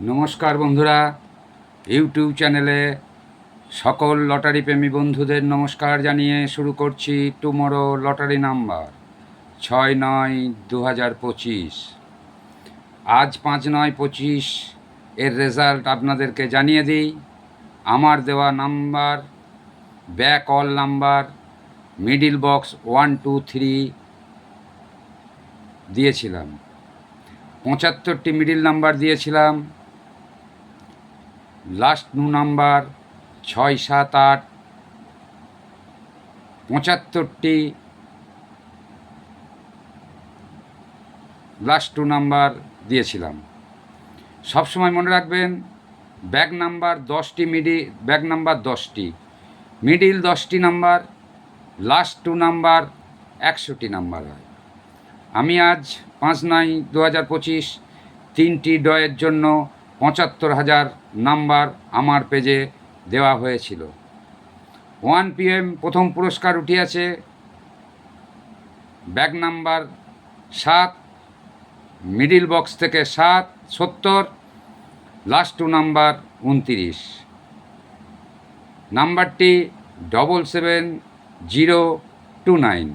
নমস্কার বন্ধুরা, ইউটিউব চ্যানেলে সকল লটারি প্রেমী বন্ধুদের নমস্কার জানিয়ে শুরু করছি টুমরো লটারি নাম্বার 6/9/2025। আজ 5/9/25 এর রেজাল্ট আপনাদেরকে জানিয়ে দিই। আমার দেওয়া number, back all number, middle box 1 2 3 দিয়েছিলাম। 75টি মিডিল নাম্বার দিয়েছিলাম। লাস্ট 2 নাম্বার 6 7 8, 75টি লাস্ট 2 নাম্বার দিয়েছিলাম। সবসময় মনে রাখবেন, ব্যাক নাম্বার 10টি, ব্যাক নাম্বার 10টি, মিডিল 10টি নাম্বার, লাস্ট 2 নাম্বার 100টি নাম্বার হয়। আমি আজ 5/9/2025 3টি ড্রয়ের জন্য 75,000 নাম্বার আমার পেজে দেওয়া হয়েছিল। 1 PM প্রথম পুরস্কার উঠিয়াছে ব্যাক নাম্বার 7, মিডিল বক্স থেকে 7 70, লাস্ট 2 নাম্বার 29। নাম্বারটি 77029।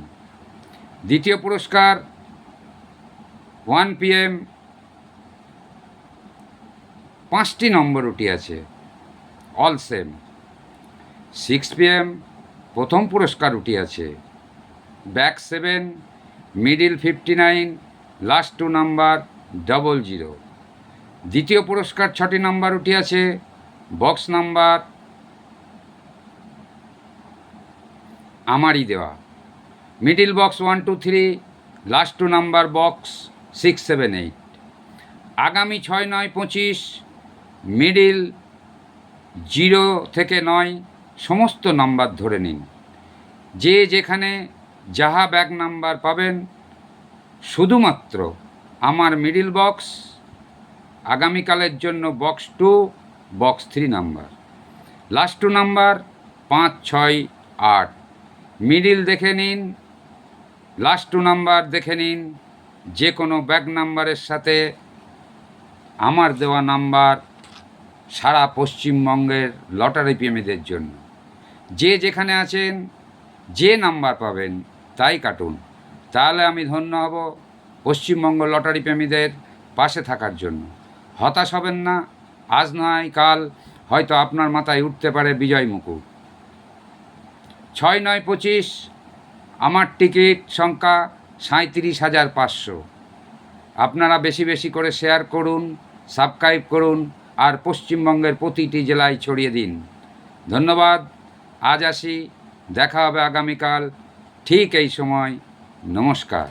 দ্বিতীয় পুরস্কার 1 PM 5টি নম্বর উঠিয়াছে, অল সেম। 6 PM প্রথম পুরস্কার উঠিয়াছে, ব্যাক 7, মিডিল 59, লাস্ট 2 নাম্বার 00। দ্বিতীয় পুরস্কার 6টি নাম্বার উঠিয়াছে, বক্স নাম্বার আমারই দেওয়া, middle box 1 2 3, last 2 number box 6 7 8। আগামী 6/9/25 মিডিল 0 থেকে 9 সমস্ত নাম্বার ধরে নিন। যে যেখানে যাহা ব্যাক নাম্বার পাবেন, শুধুমাত্র আমার মিডিল বক্স, আগামীকালের জন্য box 2, box 3 number, last 2 number 5 6 8। Middle দেখে নিন, লাস্ট 2 নাম্বার দেখে নিন। যে কোনো ব্যাক নাম্বারের সাথে আমার দেওয়া নাম্বার সারা পশ্চিমবঙ্গের লটারি প্রেমীদের জন্য। যে যেখানে আছেন, যে নাম্বার পাবেন তাই কাটুন, তাহলে আমি ধন্য হব পশ্চিমবঙ্গ লটারি প্রেমীদের পাশে থাকার জন্য। হতাশ হবেন না, আজ নয় কাল হয়তো আপনার মাথায় উঠতে পারে বিজয় মুকুট। 6/9/25 আমার টিকিট সংখ্যা 37,500। আপনারা বেশি বেশি করে শেয়ার করুন, সাবস্ক্রাইব করুন, আর পশ্চিমবঙ্গের প্রতিটি জেলায় ছড়িয়ে দিন। ধন্যবাদ। আজ আসি, দেখা হবে আগামীকাল ঠিক এই সময়। নমস্কার।